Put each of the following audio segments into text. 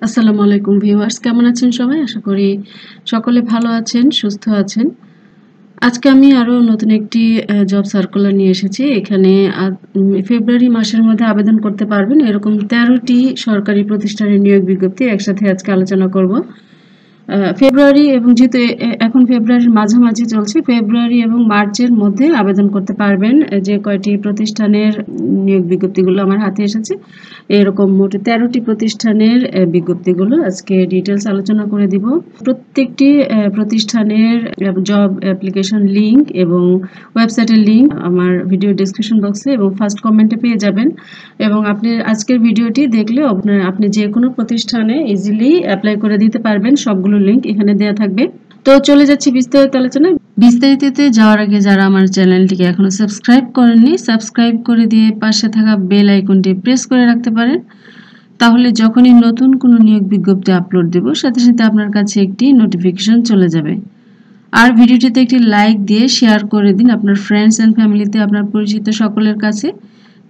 আসসালামু আলাইকুম ভিউয়ার্স, কেমন আছেন সবাই? আশা করি সকলে ভালো আছেন, সুস্থ আছেন। আজকে আমি আরো নতুন একটি জব সার্কুলার নিয়ে এসেছি। এখানে ফেব্রুয়ারি মাসের মধ্যে আবেদন করতে পারবেন এরকম ১৩টি সরকারি প্রতিষ্ঠানের নিয়োগ বিজ্ঞপ্তি একসাথে আজকে আলোচনা করব। ফেব্রুয়ারি এবং যেহেতু এখন ফেব্রুয়ারির মাঝামাঝি চলছে, ফেব্রুয়ারি এবং মার্চের মধ্যে আবেদন করতে পারবেন। যে কয়টি প্রতিষ্ঠানের নিয়োগ বিজ্ঞপ্তিগুলো আমার হাতে এসেছে, এরকম মোট ১৩টি প্রতিষ্ঠানের বিজ্ঞপ্তিগুলো আজকে ডিটেলস আলোচনা করে দিব। প্রত্যেকটি প্রতিষ্ঠানের জব অ্যাপ্লিকেশন লিংক এবং ওয়েবসাইটের লিংক আমার ভিডিও ডেসক্রিপশন বক্সে এবং ফার্স্ট কমেন্টে পেয়ে যাবেন। এবং আপনি আজকের ভিডিওটি দেখলে আপনি যে কোনো প্রতিষ্ঠানে ইজিলি অ্যাপ্লাই করে দিতে পারবেন। সবগুলো লিংক এখানে দেওয়া থাকবে। তো চলে যাচ্ছি বিস্তারিত আলোচনায়। বিস্তারিততে যাওয়ার আগে যারা আমার চ্যানেলটিকে এখনো সাবস্ক্রাইব করেননি, সাবস্ক্রাইব করে দিয়ে পাশে থাকা বেল আইকনটি প্রেস করে রাখতে পারেন। তাহলে যখনই নতুন কোনো নিয়োগ বিজ্ঞপ্তি আপলোড দেব, সাথে সাথে আপনার কাছে একটি নোটিফিকেশন চলে যাবে। আর ভিডিওটিতে একটি লাইক দিয়ে শেয়ার করে দিন আপনার ফ্রেন্ডস অ্যান্ড ফ্যামিলিতে, আপনার পরিচিত সকলের কাছে।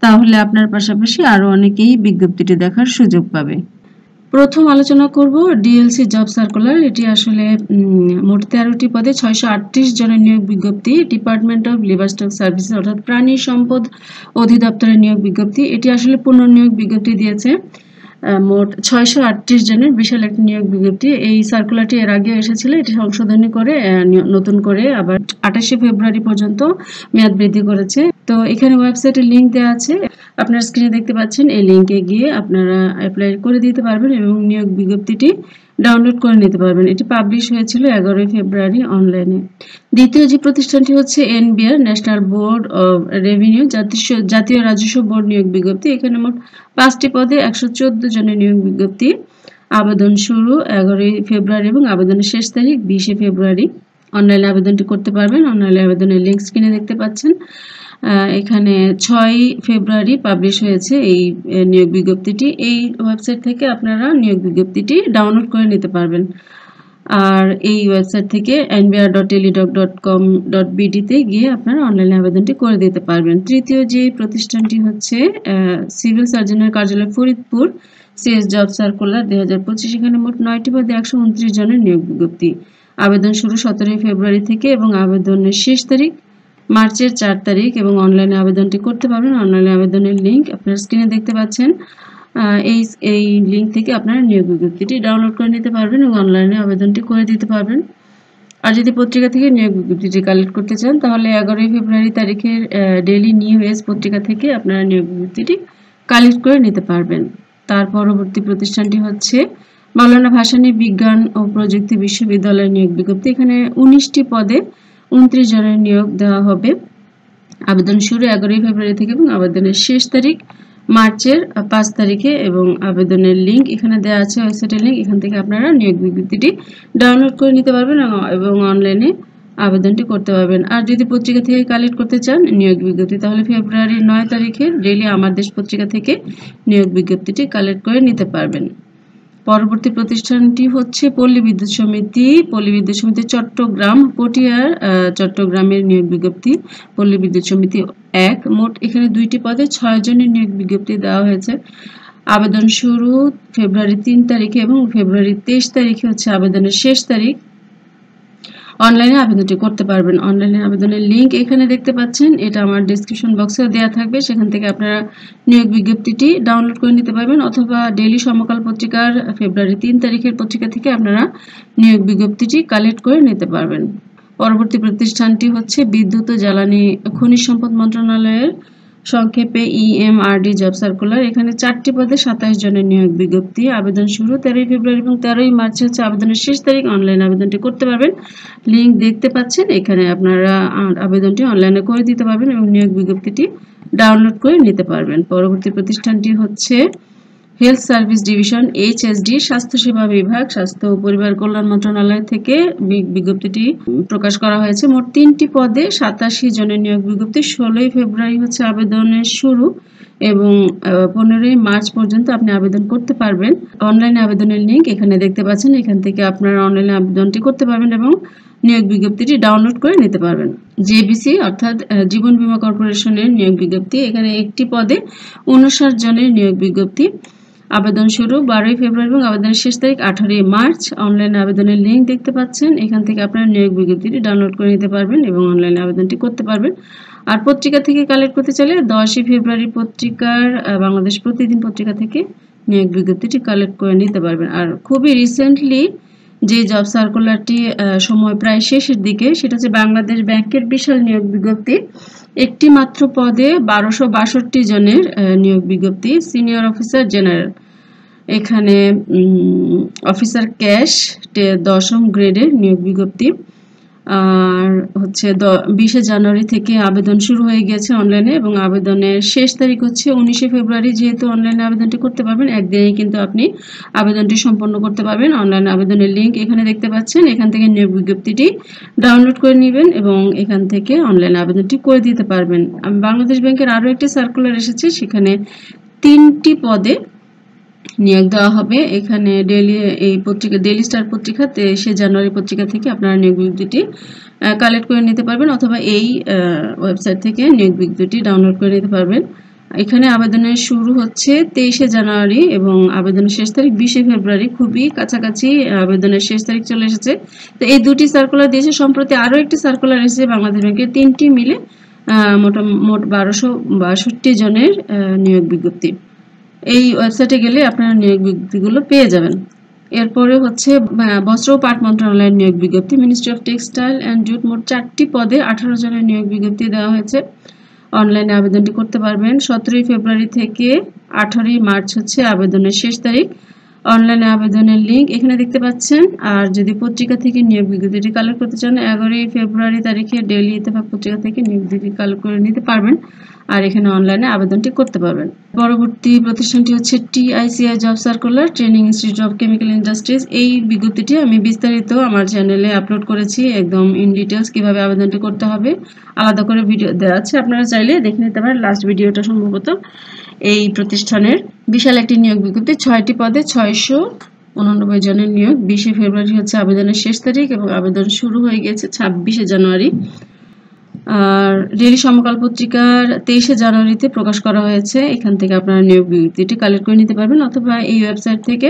তাহলে আপনার পাশাপাশি আরও অনেকেই বিজ্ঞপ্তিটি দেখার সুযোগ পাবে। প্রথম আলোচনা করব ডিএলসি জব সার্কুলার। এটি আসলে মোট ১৩টি পদে ৬৩৮ জনের নিয়োগ বিজ্ঞপ্তি। ডিপার্টমেন্ট অফ লিভারস্টক সার্ভিসেস অর্থাৎ প্রাণী সম্পদ অধিদপ্তরের নিয়োগ বিজ্ঞপ্তি। এটি আসলে পুনর্নিয়োগ বিজ্ঞপ্তি দিয়েছে। মোট ৬৩৮ জনের বিশাল একটি নিয়োগ বিজ্ঞপ্তি। এই সার্কুলারটি এর আগে এসেছিল, এটি সংশোধনী করে নতুন করে আবার ২৮শে ফেব্রুয়ারি পর্যন্ত মেয়াদ বৃদ্ধি করেছে। তো এখানে ওয়েবসাইটের লিংক দেওয়া আছে, আপনার স্ক্রিনে দেখতে পাচ্ছেন। এই লিংকে গিয়ে আপনারা অ্যাপ্লাই করে দিতে পারবেন এবং নিয়োগ বিজ্ঞপ্তিটি ডাউনলোড করে নিতে পারবেন। এটি পাবলিশ হয়েছিল ১১ ফেব্রুয়ারি অনলাইনে। দ্বিতীয় যে প্রতিষ্ঠানটি হচ্ছে NBR, national board of revenue, জাতীয় রাজস্ব বোর্ড নিয়োগ বিজ্ঞপ্তি। এখানে মোট ৫টি পদে ১১৪ জনের নিয়োগ বিজ্ঞপ্তি। আবেদন শুরু ১১ ফেব্রুয়ারি এবং আবেদনের শেষ তারিখ ২০ ফেব্রুয়ারি। অনলাইনে আবেদনটি করতে পারবেন। অনলাইনে আবেদনের লিঙ্ক স্ক্রিনে দেখতে পাচ্ছেন। এখানে ৬ ফেব্রুয়ারি পাবলিশ হয়েছে এই নিয়োগ বিজ্ঞপ্তিটি। এই ওয়েবসাইট থেকে আপনারা নিয়োগ বিজ্ঞপ্তিটি ডাউনলোড করে নিতে পারবেন। আর এই ওয়েবসাইট থেকে nbr.teledoc.com.bd তে গিয়ে আপনারা অনলাইনে আবেদনটি করে দিতে পারবেন। তৃতীয় যে প্রতিষ্ঠানটি হচ্ছে সিভিল সার্জনের কার্যালয় ফরিদপুর, সিএস জব সার্কুলার ২০২৫। এখানে মোট ৯টি পদে ১২৯ জনের নিয়োগ বিজ্ঞপ্তি। আবেদন শুরু ১৭ ফেব্রুয়ারি থেকে এবং আবেদনের শেষ তারিখ মার্চের ৪ তারিখ এবং অনলাইনে আবেদনটি করতে পারবেন। অনলাইনে আবেদনের লিঙ্ক আপনার স্ক্রিনে দেখতে পাচ্ছেন। এই লিঙ্ক থেকে আপনারা নিয়োগ বিজ্ঞপ্তিটি ডাউনলোড করে নিতে পারবেন এবং অনলাইনে আবেদনটি করে দিতে পারবেন। আর যদি পত্রিকা থেকে নিয়োগ বিজ্ঞপ্তিটি কালেক্ট করতে চান, তাহলে ১১ ফেব্রুয়ারি তারিখের ডেইলি নিউ এজ পত্রিকা থেকে আপনারা নিয়োগ বিজ্ঞপ্তিটি কালেক্ট করে নিতে পারবেন। তার পরবর্তী প্রতিষ্ঠানটি হচ্ছে মাওলানা ভাসানী বিজ্ঞান ও প্রযুক্তি বিশ্ববিদ্যালয়ের নিয়োগ বিজ্ঞপ্তি। এখানে ১৯টি পদে ২৯ জনের নিয়োগ দেওয়া হবে। আবেদন শুরু ১১ ফেব্রুয়ারি থেকে এবং আবেদনের শেষ তারিখ মার্চের ৫ তারিখে এবং আবেদনের লিঙ্ক এখানে দেওয়া আছে, ওয়েবসাইটের লিঙ্ক। এখান থেকে আপনারা নিয়োগ বিজ্ঞপ্তিটি ডাউনলোড করে নিতে পারবেন এবং অনলাইনে আবেদনটি করতে পারবেন। আর যদি পত্রিকা থেকে কালেক্ট করতে চান নিয়োগ বিজ্ঞপ্তি, তাহলে ফেব্রুয়ারির ৯ তারিখের ডেইলি আমার দেশ পত্রিকা থেকে নিয়োগ বিজ্ঞপ্তিটি কালেক্ট করে নিতে পারবেন। পরবর্তী প্রতিষ্ঠানটি হচ্ছে পল্লী বিদ্যুৎ সমিতি। পল্লী বিদ্যুৎ সমিতি চট্টগ্রাম, পটিয়ার চট্টগ্রামের নিয়োগ বিজ্ঞপ্তি। পল্লী বিদ্যুৎ সমিতি ১। মোট এখানে ২টি পদে ৬ জনের নিয়োগ বিজ্ঞপ্তি দেওয়া হয়েছে। আবেদন শুরু ফেব্রুয়ারি ৩ তারিখে এবং ফেব্রুয়ারি ২৩ তারিখে হচ্ছে আবেদনের শেষ তারিখ। অনলাইনে আবেদনটি করতে পারবেন। অনলাইনে আবেদনের লিঙ্ক এখানে দেখতে পাচ্ছেন, এটা আমার ডেসক্রিপশন বক্সেও দেওয়া থাকবে। সেখান থেকে আপনারা নিয়োগ বিজ্ঞপ্তিটি ডাউনলোড করে নিতে পারবেন, অথবা ডেইলি সমকাল পত্রিকার ফেব্রুয়ারি ৩ তারিখের পত্রিকা থেকে আপনারা নিয়োগ বিজ্ঞপ্তিটি কালেক্ট করে নিতে পারবেন। পরবর্তী প্রতিষ্ঠানটি হচ্ছে বিদ্যুৎ ও জ্বালানি খনিজ সম্পদ মন্ত্রণালয়ের, সংক্ষেপে ইএমআরডি জব সার্কুলার। এখানে ৪টি পদে ২৭ জনের নিয়োগ বিজ্ঞপ্তি। আবেদন শুরু ১৩ ফেব্রুয়ারি এবং ১৩ মার্চ হচ্ছে আবেদনের শেষ তারিখ। অনলাইন আবেদনটি করতে পারবেন। লিঙ্ক দেখতে পাচ্ছেন, এখানে আপনারা আবেদনটি অনলাইনে করে দিতে পারবেন এবং নিয়োগ বিজ্ঞপ্তিটি ডাউনলোড করে নিতে পারবেন। পরবর্তী প্রতিষ্ঠানটি হচ্ছে হেলথ সার্ভিস ডিভিশন, এইচএসডি, স্বাস্থ্যসেবা বিভাগ, স্বাস্থ্য ও পরিবার কল্যাণ মন্ত্রণালয় থেকে বিজ্ঞপ্তিটি প্রকাশ করা হয়েছে। মোট ৩টি পদে ৮৭ জনের নিয়োগ বিজ্ঞপ্তি। ১৬ ফেব্রুয়ারি হচ্ছে আবেদনের শুরু এবং ১৫ মার্চ পর্যন্ত আপনি আবেদন করতে পারবেন। অনলাইনে আবেদনের লিঙ্ক এখানে দেখতে পাচ্ছেন, এখান থেকে আপনারা অনলাইনে আবেদনটি করতে পারবেন এবং নিয়োগ বিজ্ঞপ্তিটি ডাউনলোড করে নিতে পারবেন। জেবিসি অর্থাৎ জীবন বীমা কর্পোরেশনের নিয়োগ বিজ্ঞপ্তি। এখানে একটি পদে ৫৯ জনের নিয়োগ বিজ্ঞপ্তি। আবেদন শুরু 12ই ফেব্রুয়ারি এবং আবেদনের শেষ তারিখ 18ই মার্চ। অনলাইনে আবেদনের লিঙ্ক দেখতে পাচ্ছেন। এখান থেকে আপনারা নিয়োগ বিজ্ঞপ্তিটি ডাউনলোড করে নিতে পারবেন এবং অনলাইনে আবেদনটি করতে পারবেন। আর পত্রিকা থেকে কালেক্ট করতে চাইলে 10ই ফেব্রুয়ারি পত্রিকার বাংলাদেশ প্রতিদিন পত্রিকা থেকে নিয়োগ বিজ্ঞপ্তিটি কালেক্ট করে নিতে পারবেন। আর খুবই রিসেন্টলি যে জব সার্কুলারটি সময় প্রায় শেষের দিকে, সেটা হচ্ছে বাংলাদেশ ব্যাংকের বিশাল নিয়োগ বিজ্ঞপ্তি। একটি মাত্র পদে 1262 জনের নিয়োগ বিজ্ঞপ্তি। সিনিয়র অফিসার জেনারেল, এখানে অফিসার ক্যাশ 10ম গ্রেডের নিয়োগ বিজ্ঞপ্তি। আর হচ্ছে 20শে জানুয়ারি থেকে আবেদন শুরু হয়ে গেছে অনলাইনে এবং আবেদনের শেষ তারিখ হচ্ছে 19শে ফেব্রুয়ারি। যেহেতু অনলাইনে আবেদনটি করতে পারবেন, একদিনেই কিন্তু আপনি আবেদনটি সম্পন্ন করতে পারবেন। অনলাইনে আবেদনের লিঙ্ক এখানে দেখতে পাচ্ছেন। এখান থেকে নিয়োগ বিজ্ঞপ্তিটি ডাউনলোড করে নেবেন এবং এখান থেকে অনলাইনে আবেদনটি করে দিতে পারবেন। বাংলাদেশ ব্যাংকের আরও একটি সার্কুলার এসেছে, সেখানে 3টি পদে নিয়োগ দেওয়া হবে। এখানে ডেইলি স্টার পত্রিকা 23শে জানুয়ারি পত্রিকা থেকে আপনারা নিয়োগ বিজ্ঞপ্তিটি কালেক্ট করে নিতে পারবেন অথবা এই ওয়েবসাইট থেকে নিয়োগ বিজ্ঞপ্তিটি ডাউনলোড করে নিতে পারবেন। এখানে আবেদনের শুরু হচ্ছে 23শে জানুয়ারি এবং আবেদনের শেষ তারিখ 20শে ফেব্রুয়ারি। খুবই কাছাকাছি আবেদনের শেষ তারিখ চলে এসেছে। তো এই দুটি সার্কুলার দিয়েছে। সম্প্রতি আরও একটি সার্কুলার এসেছে বাংলাদেশ ব্যাংকের, 3টি মিলে মোট 1262 জনের নিয়োগ বিজ্ঞপ্তি। এই ওয়েবসাইটে গেলে আপনারা নিয়োগ বিজ্ঞপ্তিগুলো পেয়ে যাবেন। এরপরে হচ্ছে বস্ত্র ও পাট মন্ত্রণালয়ের নিয়োগ বিজ্ঞপ্তি। Ministry of textile and jute মোট 4টি পদে 18 জনের নিয়োগ বিজ্ঞপ্তি দেওয়া হয়েছে। অনলাইনে আবেদনটি করতে পারবেন। 17ই ফেব্রুয়ারি থেকে 18ই মার্চ হচ্ছে আবেদনের শেষ তারিখ। অনলাইনে আবেদনের লিঙ্ক এখানে দেখতে পাচ্ছেন। আর যদি পত্রিকা থেকে নিয়োগ বিজ্ঞপ্তিটি কালেক্ট করতে চান, 11ই ফেব্রুয়ারি তারিখে ডেইলি ইত্তেফাক পত্রিকা থেকে নিয়োগ বিজ্ঞপ্তি কালেক্ট করে নিতে পারবেন আর এখানে অনলাইনে আবেদনটি করতে পারবেন। পরবর্তী প্রতিষ্ঠানটি হচ্ছে TICI job circular, training institute of chemical industries. এই বিজ্ঞপ্তিটি আমি বিস্তারিত আমার চ্যানেলে আপলোড করেছি, একদম ইন ডিটেলস কিভাবে আবেদনটি করতে হবে আলাদা করে ভিডিও দেওয়া আছে, আপনারা চাইলে দেখে নিতে পারেন। লাস্ট ভিডিওটা সম্ভবত এই প্রতিষ্ঠানের বিশাল একটি নিয়োগ বিজ্ঞপ্তি, 6টি পদে 689 জনের নিয়োগ। 20শে ফেব্রুয়ারি হচ্ছে আবেদনের শেষ তারিখ এবং আবেদন শুরু হয়ে গেছে 26শে জানুয়ারি। আর ডেইলি সমকাল পত্রিকার 23শে জানুয়ারিতে প্রকাশ করা হয়েছে। এখান থেকে আপনারা নিয়োগ বিজ্ঞপ্তিটি কালেক্ট করে নিতে পারবেন অথবা এই ওয়েবসাইট থেকে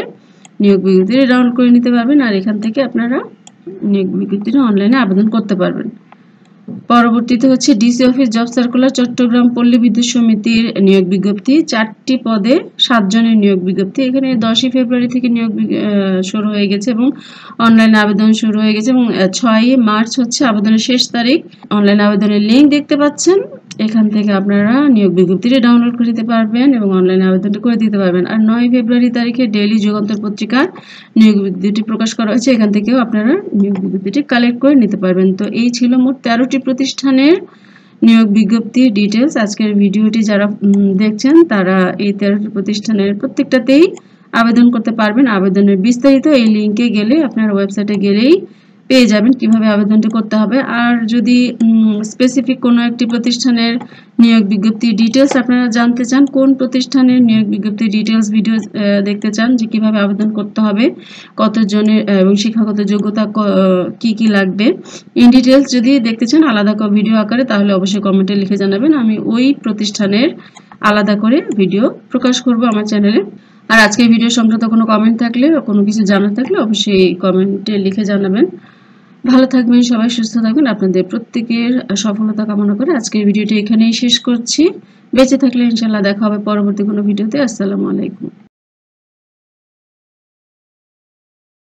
নিয়োগ বিজ্ঞপ্তিটি ডাউনলোড করে নিতে পারবেন আর এখান থেকে আপনারা নিয়োগ বিজ্ঞপ্তিটি অনলাইনে আবেদন করতে পারবেন। পরবর্তীতে হচ্ছে DC office job circular, Chattogram Palli Bidyut সমিতির নিয়োগ বিজ্ঞপ্তি। 4টি পদে 7 জনের নিয়োগ বিজ্ঞপ্তি। এখানে 10ই ফেব্রুয়ারি থেকে নিয়োগ শুরু হয়ে গেছে এবং অনলাইনে আবেদন শুরু হয়ে গেছে এবং 6ই মার্চ হচ্ছে আবেদনের শেষ তারিখ। অনলাইন আবেদনের লিঙ্ক দেখতে পাচ্ছেন। এখান থেকে আপনারা নিয়োগ বিজ্ঞপ্তিটি ডাউনলোড করে নিতে পারবেন এবং অনলাইনে আবেদনটি করে দিতে পারবেন। আর 9 ফেব্রুয়ারি তারিখে ডেইলি যুগান্তর পত্রিকার নিয়োগ বিজ্ঞপ্তিটি প্রকাশ করা হয়েছে। এখান থেকেও আপনারা নিয়োগ বিজ্ঞপ্তিটি কালেক্ট করে নিতে পারবেন। তো এই ছিল মোট 13টি প্রতিষ্ঠানের নিয়োগ বিজ্ঞপ্তি ডিটেলস। আজকের ভিডিওটি যারা দেখছেন তারা এই 13টি প্রতিষ্ঠানের প্রত্যেকটাতেই আবেদন করতে পারবেন। আবেদনের বিস্তারিত এই লিঙ্কে গেলে আপনার ওয়েবসাইটে গেলেই পেয়ে যাবেন কিভাবে আবেদনটি করতে হবে। আর যদি স্পেসিফিক কোনো একটি প্রতিষ্ঠানের নিয়োগ বিজ্ঞপ্তি ডিটেলস আপনারা জানতে চান, কোন প্রতিষ্ঠানের নিয়োগ বিজ্ঞপ্তি ডিটেলস ভিডিও দেখতে চান যে কিভাবে আবেদন করতে হবে, কতজনের এবং শিক্ষাগত যোগ্যতা কি কি লাগবে, ইন ডিটেলস যদি দেখতে চান আলাদা করে ভিডিও আকারে, তাহলে অবশ্যই কমেন্টে লিখে জানাবেন। আমি ওই প্রতিষ্ঠানের আলাদা করে ভিডিও প্রকাশ করব আমার চ্যানেলে। আর আজকের ভিডিও সংক্রান্ত কোনো কমেন্ট থাকলে, কোনো কিছু জানার থাকলে অবশ্যই কমেন্টে লিখে জানাবেন। ভালো থাকবেন সবাই, সুস্থ থাকবেন। আপনাদের প্রত্যেকের সফলতা কামনা করে আজকের ভিডিওটি এখানেই শেষ করছি। বেঁচে থাকলে ইনশাআল্লাহ দেখা হবে পরবর্তী কোনো ভিডিওতে। আসসালামু আলাইকুম।